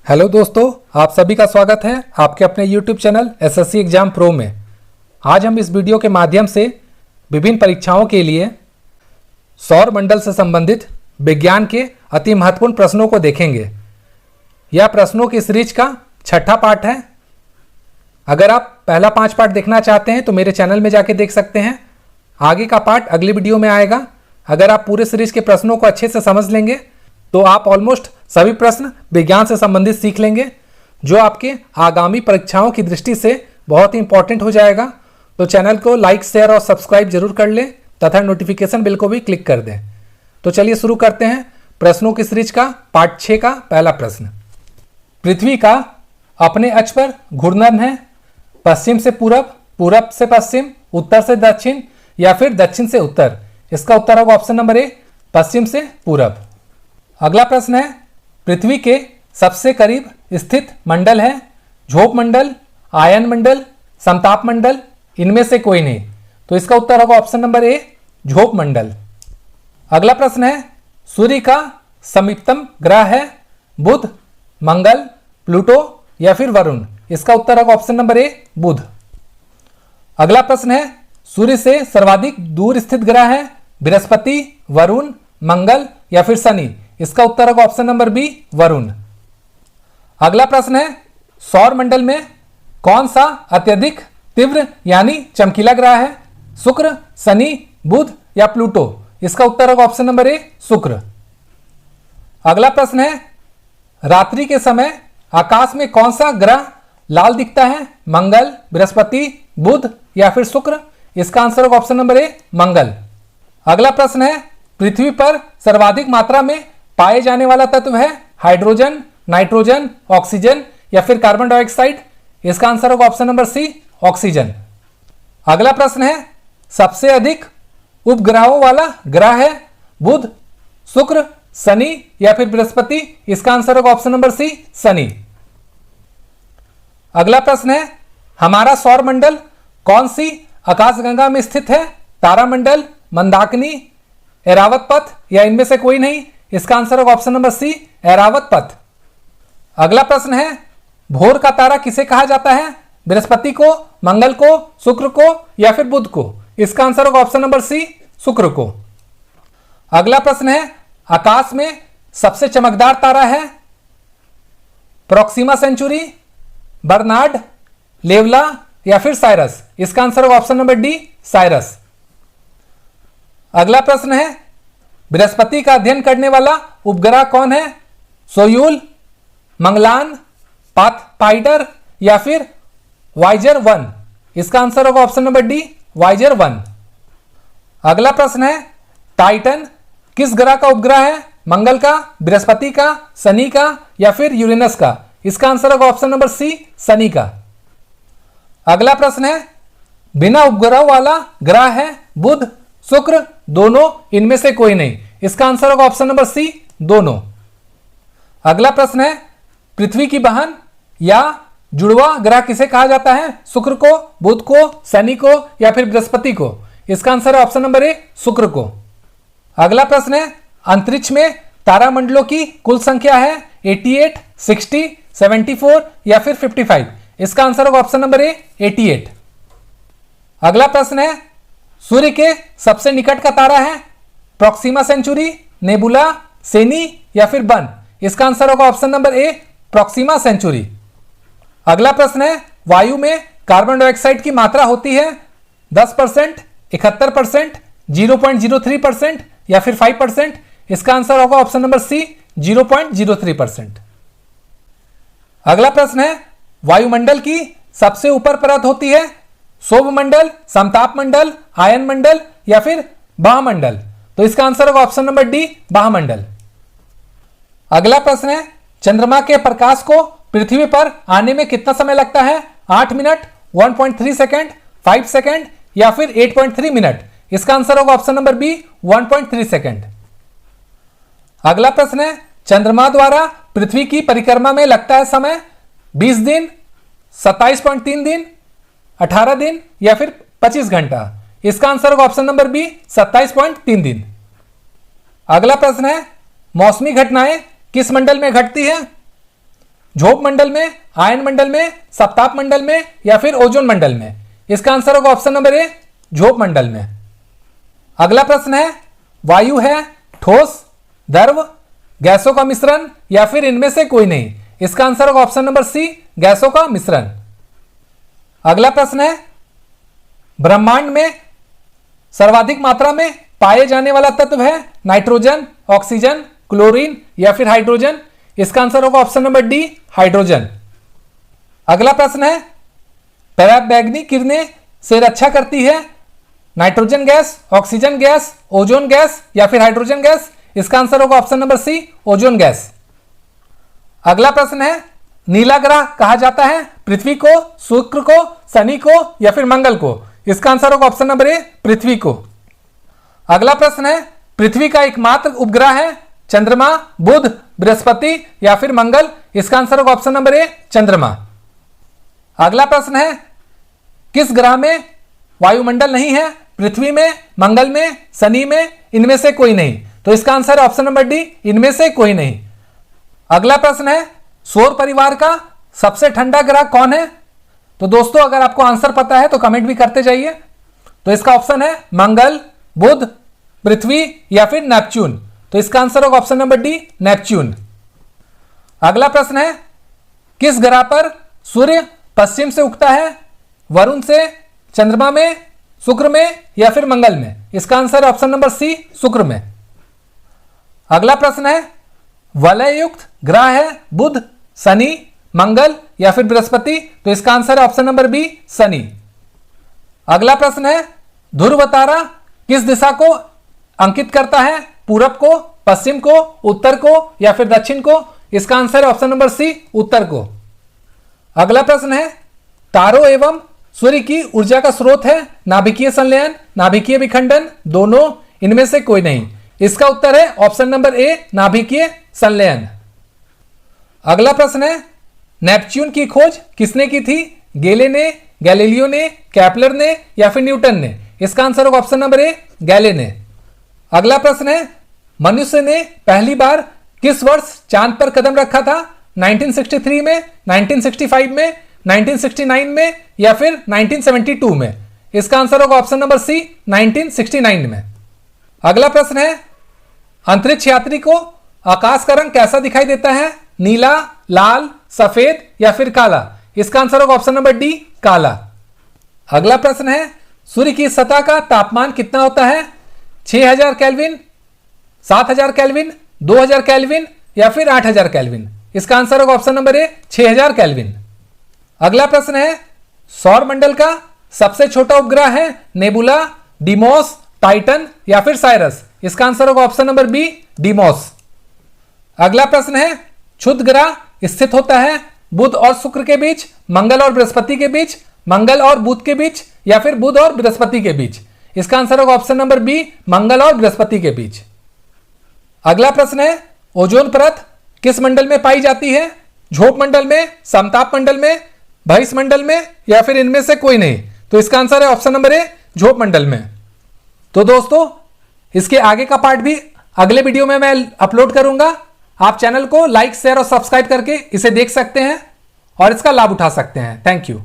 Hello दोस्तों, आप सभी का स्वागत है आपके अपने YouTube channel SSC exam pro में। आज हम इस वीडियो के माध्यम से विभिन्न परीक्षाओं के लिए सौर मंडल से संबंधित विज्ञान के अति महत्वपूर्ण प्रश्नों को देखेंगे। यह प्रश्नों की सीरीज का छठा पार्ट है। अगर आप पहला 5 पार्ट देखना चाहते हैं तो मेरे चैनल में जाके देख सकते हैं। आगे का पार्ट अगली वीडियो में आएगा। अगर आप पूरे सीरीज के प्रश्नों को अच्छे से समझ लेंगे तो आप ऑलमोस्ट सभी प्रश्न विज्ञान से संबंधित सीख लेंगे, जो आपके आगामी परीक्षाओं की दृष्टि से बहुत ही इंपॉर्टेंट हो जाएगा। तो चैनल को लाइक, शेयर और सब्सक्राइब जरूर कर लें तथा नोटिफिकेशन बिल को भी क्लिक कर दें। तो चलिए शुरू करते हैं प्रश्नों की सीरीज का पार्ट 6 का पहला प्रश्न। पृथ्वी का अपने अक्ष पर घूर्णन है पश्चिम से पूरब, पूरब से पश्चिम, उत्तर से दक्षिण या फिर दक्षिण से उत्तर। इसका उत्तर होगा ऑप्शन नंबर ए, पश्चिम से पूरब। अगला प्रश्न है, पृथ्वी के सबसे करीब स्थित मंडल है झोप मंडल, आयन मंडल, समताप मंडल, इनमें से कोई नहीं। तो इसका उत्तर होगा ऑप्शन नंबर ए, झोप मंडल। अगला प्रश्न है, सूर्य का समीपतम ग्रह है बुध, मंगल, प्लूटो या फिर वरुण। इसका उत्तर होगा ऑप्शन नंबर ए, बुध। अगला प्रश्न है, सूर्य से सर्वाधिक दूर स्थित ग्रह है बृहस्पति, वरुण, मंगल या फिर शनि। इसका उत्तर होगा ऑप्शन नंबर बी, वरुण। अगला प्रश्न है, सौर मंडल में कौन सा अत्यधिक तीव्र यानी चमकीला ग्रह है शुक्र, शनि, बुध या प्लूटो। इसका उत्तर होगा ऑप्शन नंबर ए, शुक्र। अगला प्रश्न है, रात्रि के समय आकाश में कौन सा ग्रह लाल दिखता है मंगल, बृहस्पति, बुध या फिर शुक्र। इसका आंसर होगा ऑप्शन नंबर ए, मंगल। अगला प्रश्न है, पृथ्वी पर सर्वाधिक मात्रा में पाए जाने वाला तत्व है हाइड्रोजन, नाइट्रोजन, ऑक्सीजन या फिर कार्बन डाइऑक्साइड। इसका आंसर होगा ऑप्शन नंबर सी, ऑक्सीजन। अगला प्रश्न है, सबसे अधिक उपग्रहों वाला ग्रह है बुध, शुक्र, शनि या फिर बृहस्पति। इसका आंसर होगा ऑप्शन नंबर सी, शनि। अगला प्रश्न है, हमारा सौर मंडल कौन सी आकाशगंगा में स्थित है तारामंडल, मंदाकिनी, ऐरावत पथ या इनमें से कोई नहीं। इसका आंसर होगा ऑप्शन नंबर सी, ऐरावत पथ। अगला प्रश्न है, भोर का तारा किसे कहा जाता है बृहस्पति को, मंगल को, शुक्र को या फिर बुध को। इसका आंसर होगा ऑप्शन नंबर सी, शुक्र को। अगला प्रश्न है, आकाश में सबसे चमकदार तारा है प्रोक्सिमा सेंचुरी, बर्नार्ड, लेवला या फिर साइरस। इसका आंसर होगा ऑप्शन नंबर डी, साइरस। अगला प्रश्न है, बृहस्पति का अध्ययन करने वाला उपग्रह कौन है सोयूल, मंगलान, पाथफाइंडर या फिर वाइजर 1। इसका आंसर होगा ऑप्शन नंबर डी, वाइजर 1। अगला प्रश्न है, टाइटन किस ग्रह का उपग्रह है मंगल का, बृहस्पति का, शनि का या फिर यूरेनस का। इसका आंसर होगा ऑप्शन नंबर सी, शनि का। अगला प्रश्न है, बिना उपग्रह वाला ग्रह है बुध, शुक्र, दोनों, इनमें से कोई नहीं। इसका आंसर होगा ऑप्शन नंबर सी, दोनों। अगला प्रश्न है, पृथ्वी की बहन या जुड़वा ग्रह किसे कहा जाता है शुक्र को, बुध को, शनि को या फिर बृहस्पति को। इसका आंसर है ऑप्शन नंबर ए, शुक्र को। अगला प्रश्न है, अंतरिक्ष में तारामंडलों की कुल संख्या है 88, 60, 74 या फिर 55। इसका आंसर होगा ऑप्शन नंबर ए, 88। अगला प्रश्न है, सूर्य के सबसे निकट का तारा है प्रोक्सिमा सेंचुरी, नेबुला, सेनी या फिर बन। इसका आंसर होगा option number A, Proxima Centauri. अगला प्रश्न है, वायु में कार्बन डाइऑक्साइड की मात्रा होती है 10%, 71%, 0.03% या फिर 5%। इसका आंसर होगा ऑप्शन नंबर सी, 0.03%। अगला प्रश्न है, वायुमंडल की सबसे ऊपर परत होती है शोभ मंडल, समताप मंडल, आयन मंडल या फिर बाहमंडल। तो इसका आंसर होगा ऑप्शन नंबर डी, बाहमंडल। अगला प्रश्न है, चंद्रमा के प्रकाश को पृथ्वी पर आने में कितना समय लगता है 8 मिनट, 1.3 सेकेंड, 5 सेकेंड या फिर 8.3 मिनट। इसका आंसर होगा ऑप्शन नंबर बी, 1.3 सेकेंड। अगला प्रश्न है, चंद्रमा द्वारा पृथ्वी की परिक्रमा में लगता है समय 20 दिन, 27.3 दिन, 18 दिन या फिर 25 घंटा। इसका आंसर होगा ऑप्शन नंबर बी, 27.3 दिन। अगला प्रश्न है, मौसमी घटनाएं किस मंडल में घटती है झोप मंडल में, आयन मंडल में, सप्ताप मंडल में या फिर ओजोन मंडल में? इसका आंसर होगा ऑप्शन नंबर ए, झोप मंडल में। अगला प्रश्न है, वायु है ठोस, द्रव, गैसों का मिश्रण या फिर इनमें से कोई नहीं? इसका आंसर होगा ऑप्शन नंबर सी, गैसों का मिश्रण। अगला प्रश्न है, ब्रह्मांड में सर्वाधिक मात्रा में पाए जाने वाला तत्व है नाइट्रोजन, ऑक्सीजन, क्लोरीन या फिर हाइड्रोजन? इसका आंसर होगा ऑप्शन नंबर डी, हाइड्रोजन। अगला प्रश्न है, पराबैंगनी किरणें से रक्षा करती है nitrogen gas, oxygen gas, ozone gas या फिर हाइड्रोजन गैस? इसका आंसर होगा option number C, ozone gas. अगला प्रश्न है, नीला ग्रह कहा जाता है पृथ्वी को, शुक्र को, शनि को या फिर मंगल को? इसका आंसर होगा ऑप्शन नंबर ए, पृथ्वी को। अगला प्रश्न है, पृथ्वी का एकमात्र उपग्रह है चंद्रमा, बुध, बृहस्पति या फिर मंगल? इसका आंसर होगा ऑप्शन नंबर ए, चंद्रमा। अगला प्रश्न है, किस ग्रह में वायुमंडल नहीं है? पृथ्वी में, मंगल में, शनि में, इनमें से कोई नहीं? तो इसका आंसर है ऑप्शन नंबर डी, इनमें से कोई नहीं। अगला प्रश्न है, सौर परिवार का सबसे ठंडा ग्रह कौन है? तो दोस्तों अगर आपको आंसर पता है तो कमेंट भी करते जाइए। तो इसका ऑप्शन है मंगल, बुध, पृथ्वी या फिर नेपच्यून? तो इसका आंसर होगा ऑप्शन नंबर डी, नेपच्यून। अगला प्रश्न है, किस ग्रह पर सूर्य पश्चिम से उगता है? वरुण से, चंद्रमा में, शुक्र में या फिर मंगल में? इसका आंसर है ऑप्शन नंबर सी, शुक्र में। अगला प्रश्न है, वलययुक्त ग्रह है बुध, शनि, मंगल या फिर बृहस्पति? तो इसका आंसर है ऑप्शन नंबर बी, शनि। अगला प्रश्न है, ध्रुव तारा किस दिशा को अंकित करता है? पूरब को, पश्चिम को, उत्तर को या फिर दक्षिण को? इसका आंसर है ऑप्शन नंबर सी, उत्तर को। अगला प्रश्न है, तारों एवं सूर्य की ऊर्जा का स्रोत है नाभिकीय संलयन, नाभिकीय विखंडन, दोनों, इनमें से कोई नहीं? इसका उत्तर है ऑप्शन नंबर ए, नाभिकीय संलयन। अगला प्रश्न है, नेपच्यून की खोज किसने की थी? गैले ने, गैलीलियो ने, केपलर ने या फिर न्यूटन ने? इसका आंसर होगा ऑप्शन नंबर ए, गैले ने। अगला प्रश्न है, मनुष्य ने पहली बार किस वर्ष चांद पर कदम रखा था? 1963 में, 1965 में, 1969 में या फिर 1972 में? इसका आंसर होगा ऑप्शन नंबर सी, 1969 में। अगला प्रश्न है, अंतरिक्ष यात्री को आकाश का रंग कैसा दिखाई देता है? नीला, लाल, सफेद या फिर काला? इसका आंसर होगा ऑप्शन नंबर डी, काला। अगला प्रश्न है, सूर्य की सतह का तापमान कितना होता है? 6000 केल्विन, 7000 केल्विन, 2000 केल्विन या फिर 8000 केल्विन? इसका आंसर होगा ऑप्शन नंबर ए, 6000 केल्विन। अगला प्रश्न है, सौर मंडल का सबसे छोटा उपग्रह है नेबुला, डिमोस, टाइटन या फिर साइरस? इसका आंसर होगा ऑप्शन नंबर बी, डिमोस। अगला प्रश्न है, क्षुद्र ग्रह स्थित होता है बुध और शुक्र के बीच, मंगल और बृहस्पति के बीच, मंगल और बुध के बीच या फिर बुध और बृहस्पति के बीच? इसका आंसर होगा ऑप्शन नंबर बी, मंगल और बृहस्पति के बीच। अगला प्रश्न है, ओजोन परत किस मंडल में पाई जाती है? झोप मंडल में, समताप मंडल में, बहिष मंडल में या फिर इनमें से कोई नहीं? तो इसका आंसर है ऑप्शन नंबर ए, झोप मंडल में। तो दोस्तों इसके आगे का पार्ट भी अगले वीडियो में मैं अपलोड करूंगा। आप चैनल को लाइक, शेयर और सब्सक्राइब करके इसे देख सकते हैं और इसका लाभ उठा सकते हैं। Thank you.